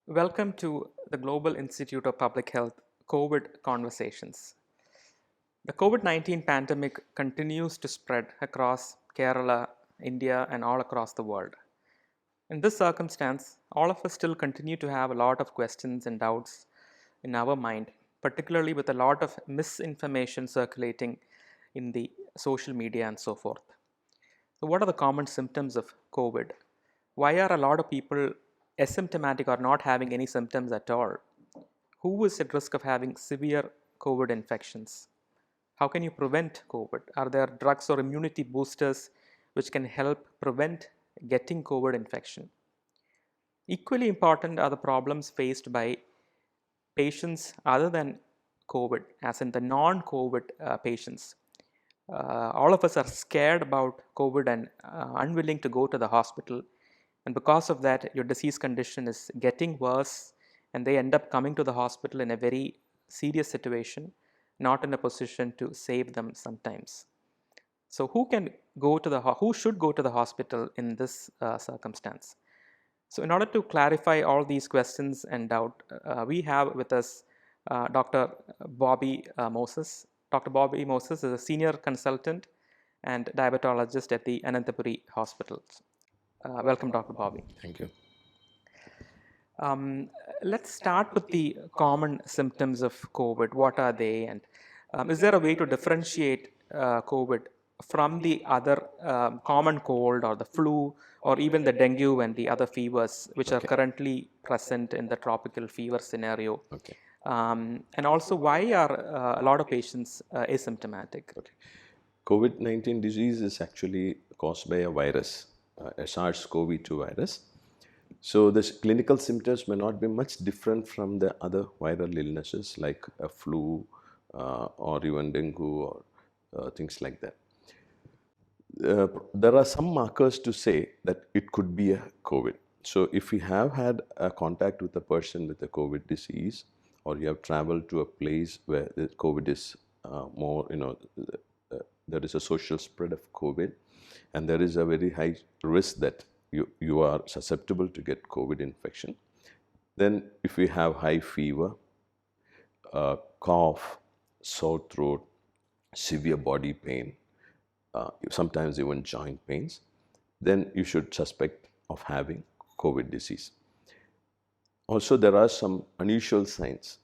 Welcome to the Global Institute of Public Health COVID Conversations. The COVID 19 pandemic continues to spread across Kerala, India, and all across the world. In this circumstance, all of us still continue to have a lot of questions and doubts in our mind, particularly with a lot of misinformation circulating in the social media and so forth. So, what are the common symptoms of COVID? Why are a lot of people asymptomatic or not having any symptoms at all? Who is at risk of having severe COVID infections? How can you prevent COVID? Are there drugs or immunity boosters which can help prevent getting COVID infection? Equally important are the problems faced by patients other than COVID, as in the non COVID patients. All of us are scared about COVID and unwilling to go to the hospital. And because of that, your disease condition is getting worse, and they end up coming to the hospital in a very serious situation, not in a position to save them sometimes. So, who should go to the hospital in this circumstance? So, in order to clarify all these questions and doubt, we have with us Dr. Bobby Moses. Dr. Bobby Moses is a senior consultant and diabetologist at the Anantapuri Hospitals. Welcome, Dr. Bobby. Thank you. Um, let's start with the common symptoms of COVID. What are they? And is there a way to differentiate COVID from the other common cold or the flu or even the dengue and the other fevers which are currently present in the tropical fever scenario? Okay. And also, why are a lot of patients asymptomatic? Okay. COVID-19 disease is actually caused by a virus, a SARS-CoV-2 virus. So the clinical symptoms may not be much different from the other viral illnesses like a flu or even dengue or things like that. There are some markers to say that it could be a COVID. So if you have had a contact with a person with a COVID disease, or you have traveled to a place where the COVID is more, there is a social spread of COVID, and there is a very high risk that you are susceptible to get COVID infection. Then if we have high fever, cough, sore throat, severe body pain, sometimes even joint pains, then you should suspect of having COVID disease. Also, there are some unusual signs,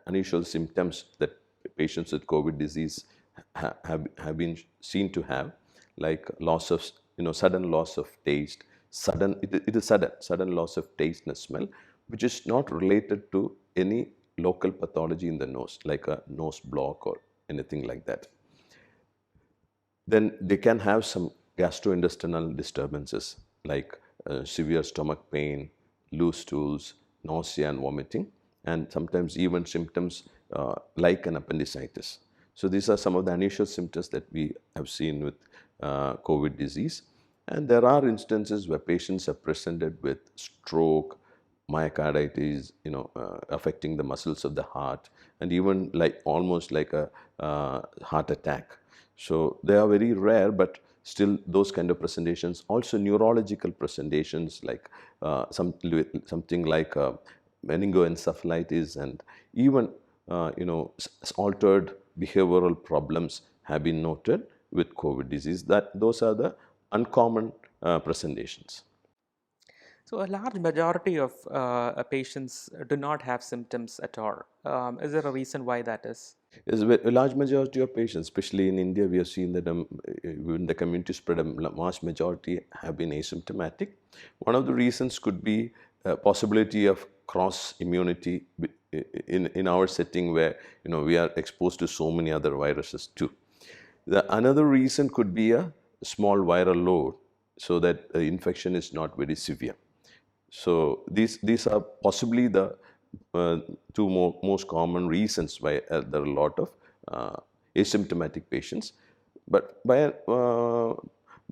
unusual symptoms that patients with COVID disease have been seen to have, like loss of, sudden loss of taste, it is sudden loss of taste and smell, which is not related to any local pathology in the nose, like a nose block or anything like that. Then they can have some gastrointestinal disturbances like severe stomach pain, loose stools, nausea and vomiting, and sometimes even symptoms like an appendicitis. So these are some of the unusual symptoms that we have seen with COVID disease. And there are instances where patients are presented with stroke, myocarditis, affecting the muscles of the heart, and even like almost like a heart attack. So they are very rare, but still those kind of presentations. Also neurological presentations like something like meningoencephalitis, and even altered behavioral problems have been noted with COVID disease. Those are the uncommon presentations. So, a large majority of patients do not have symptoms at all. Is there a reason why that is? Yes, a large majority of patients, especially in India, we have seen that in the community spread, a large majority have been asymptomatic. One of the reasons could be a possibility of cross immunity in our setting where we are exposed to so many other viruses too. Another reason could be a small viral load, so that the infection is not very severe. So these are possibly the two most common reasons why there are a lot of asymptomatic patients. But by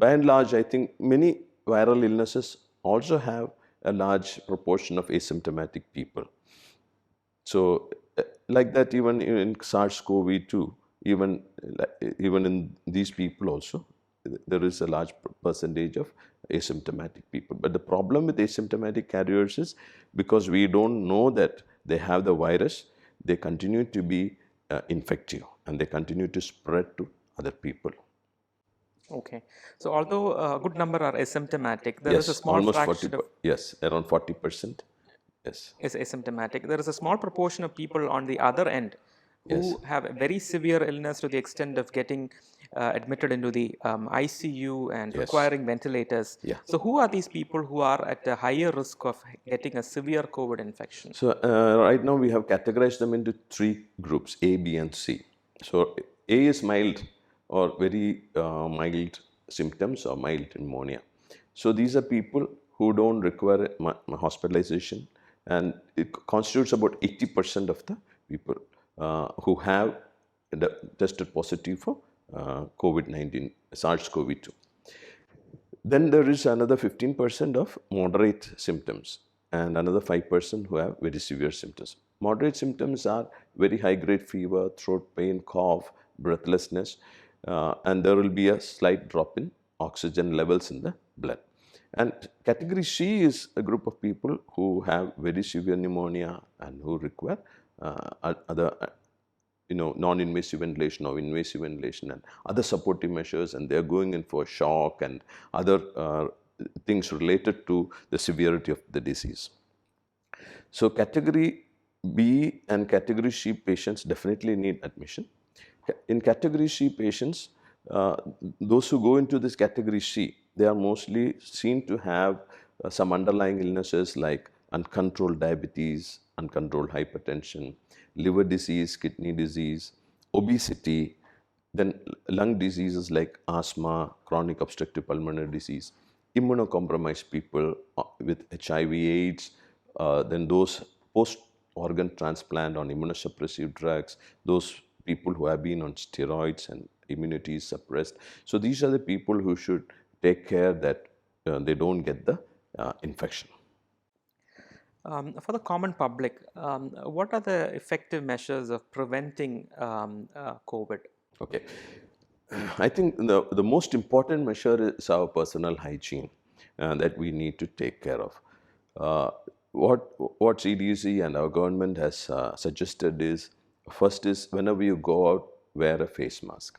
and large, I think many viral illnesses also have a large proportion of asymptomatic people. So like that, even in SARS-CoV-2, even in these people also, there is a large percentage of asymptomatic people. But the problem with asymptomatic carriers is because we don't know that they have the virus, they continue to be infective and they continue to spread to other people. Okay. So although a good number are asymptomatic, there is a Yes, small almost 40, fraction of yes, around 40%. Yes, is asymptomatic. There is a small proportion of people on the other end yes, who have a very severe illness to the extent of getting admitted into the ICU and yes, requiring ventilators. yeah. So who are these people who are at a higher risk of getting a severe COVID infection? So right now we have categorized them into three groups, A, B, and C. So A is mild or very mild symptoms or mild pneumonia. So these are people who don't require hospitalization, and it constitutes about 80% of the people who have tested positive for COVID-19, SARS-CoV-2. Then there is another 15% of moderate symptoms and another 5% who have very severe symptoms. Moderate symptoms are very high grade fever, throat pain, cough, breathlessness, and there will be a slight drop in oxygen levels in the blood. And category C is a group of people who have very severe pneumonia and who require other non-invasive ventilation or invasive ventilation and other supportive measures, and they're going in for shock and other things related to the severity of the disease. So category B and category C patients definitely need admission. In category C patients, those who go into this category C, they are mostly seen to have some underlying illnesses like uncontrolled diabetes, uncontrolled hypertension, liver disease, kidney disease, obesity, then lung diseases like asthma, chronic obstructive pulmonary disease, immunocompromised people with HIV/AIDS, then those post-organ transplant on immunosuppressive drugs, those people who have been on steroids and immunity is suppressed. So these are the people who should take care that they don't get the infection. For the common public, what are the effective measures of preventing COVID? Okay. I think the most important measure is our personal hygiene that we need to take care of. What CDC and our government has suggested is, first is whenever you go out, wear a face mask.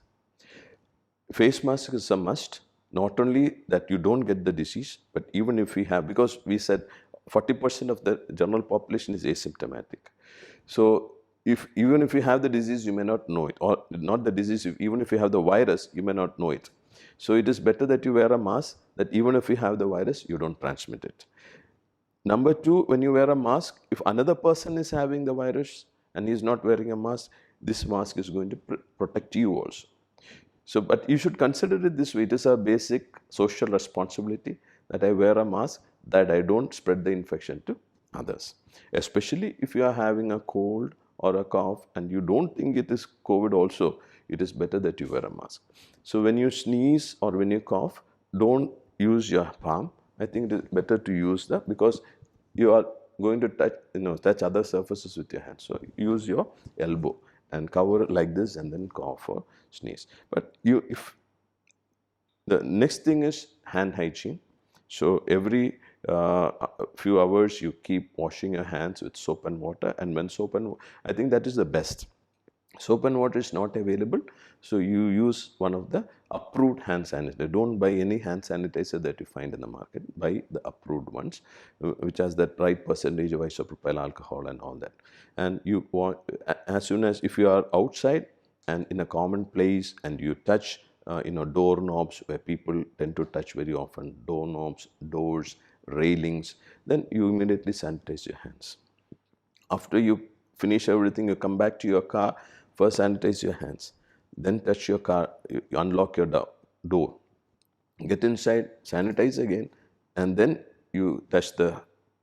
Face mask is a must, not only that you don't get the disease, but even if we have, because we said 40% of the general population is asymptomatic. So even if you have the disease, you may not know it, or not the disease, even if you have the virus, you may not know it. So it is better that you wear a mask, that even if you have the virus, you don't transmit it. Number two, when you wear a mask, if another person is having the virus and he is not wearing a mask, this mask is going to protect you also. So, but you should consider it this way. It is a basic social responsibility that I wear a mask, that I don't spread the infection to others. Especially if you are having a cold or a cough and you don't think it is COVID also, it is better that you wear a mask. So when you sneeze or when you cough, don't use your palm. I think it is better to use that, because you are going to touch other surfaces with your hands. So use your elbow and cover it like this and then cough or sneeze. But if the next thing is hand hygiene. So every few hours you keep washing your hands with soap and water, and when I think that is the best. Soap and water is not available, so you use one of the approved hand sanitizer. Don't buy any hand sanitizer that you find in the market. Buy the approved ones, which has that right percentage of isopropyl alcohol and all that. And you want, as soon as if you are outside and in a common place and you touch doorknobs where people tend to touch very often, doorknobs, doors, railings, then you immediately sanitize your hands. After you finish everything, you come back to your car, first sanitize your hands, then touch your car, you unlock your door, get inside, sanitize again, and then you touch the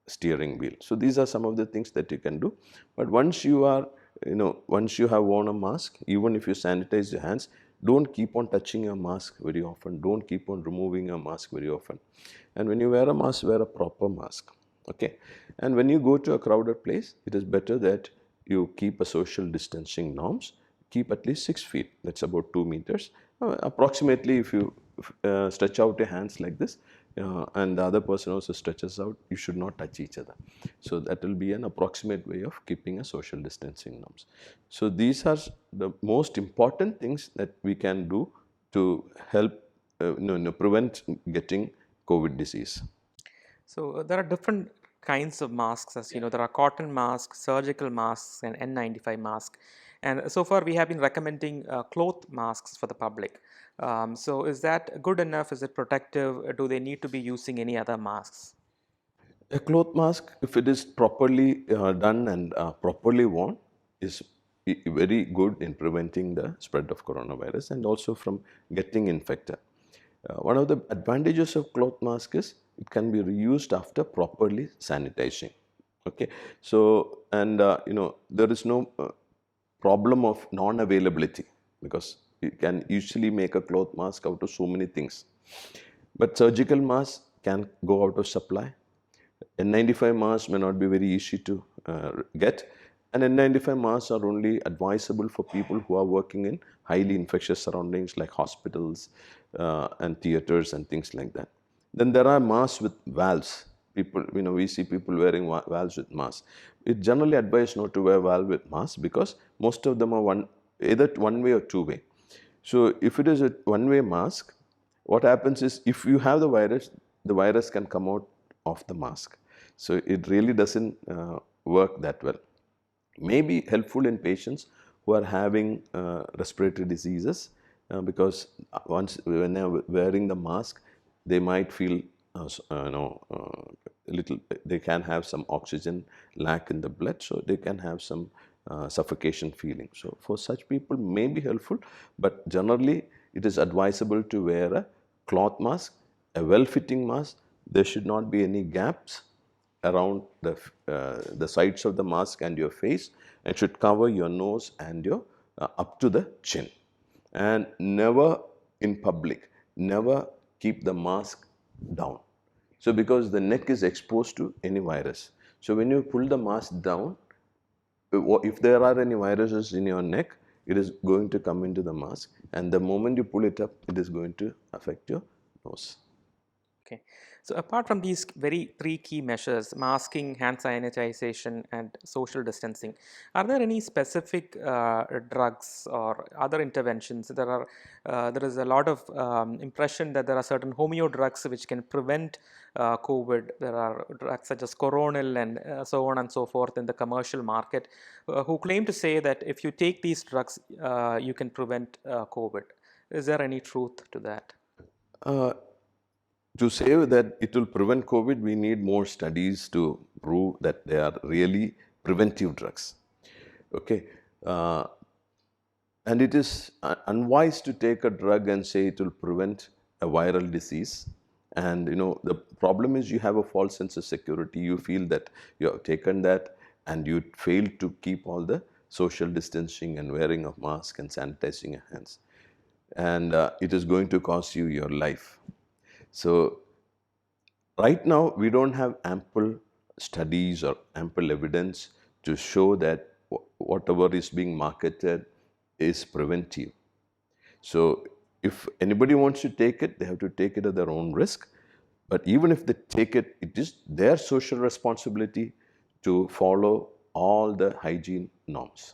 steering wheel. So these are some of the things that you can do. But once you are, once you have worn a mask, even if you sanitize your hands, don't keep on touching your mask very often. Don't keep on removing your mask very often. And when you wear a mask, wear a proper mask. Okay. And when you go to a crowded place, it is better that you keep a social distancing norms. Keep at least 6 feet. That's about 2 meters. Approximately, if you stretch out your hands like this, and the other person also stretches out, you should not touch each other. So that will be an approximate way of keeping a social distancing norms. So these are the most important things that we can do to help prevent getting COVID disease. So there are different kinds of masks, as you know. There are cotton masks, surgical masks, and N95 mask. And so far, we have been recommending cloth masks for the public. So is that good enough? Is it protective? Do they need to be using any other masks? A cloth mask, if it is properly done and properly worn, is very good in preventing the spread of coronavirus and also from getting infected. One of the advantages of cloth mask is it can be reused after properly sanitizing. Okay, so and there is no problem of non-availability, because you can usually make a cloth mask out of so many things. But surgical masks can go out of supply. N95 masks may not be very easy to get, and N95 masks are only advisable for people who are working in highly infectious surroundings like hospitals and theaters and things like that. Then there are masks with valves. People, we see people wearing valves with masks. It's generally advised not to wear valve with masks because most of them are either one way or two way. So if it is a one-way mask, what happens is if you have the virus can come out of the mask. So it really doesn't work that well. May be helpful in patients who are having respiratory diseases because when they are wearing the mask, they might feel little. They can have some oxygen lack in the blood, so they can have some suffocation feeling. So for such people may be helpful, but generally it is advisable to wear a cloth mask, a well-fitting mask. There should not be any gaps around the sides of the mask and your face, and should cover your nose and your up to the chin. And never in public, never keep the mask down. So because the neck is exposed to any virus. So when you pull the mask down, if there are any viruses in your neck, it is going to come into the mask, and the moment you pull it up, it is going to affect your nose. Okay. So apart from these three key measures, masking, hand sanitization, and social distancing, are there any specific drugs or other interventions? There is a lot of impression that there are certain homeo drugs which can prevent COVID. There are drugs such as Coronil and so on and so forth in the commercial market, who claim to say that if you take these drugs, you can prevent COVID. Is there any truth to that? To say that it will prevent COVID, we need more studies to prove that they are really preventive drugs. Okay. And it is unwise to take a drug and say it will prevent a viral disease. And the problem is you have a false sense of security. You feel that you have taken that and you fail to keep all the social distancing and wearing of mask and sanitizing your hands. And it is going to cost you your life. So right now, we don't have ample studies or ample evidence to show that whatever is being marketed is preventive. So if anybody wants to take it, they have to take it at their own risk. But even if they take it, it is their social responsibility to follow all the hygiene norms.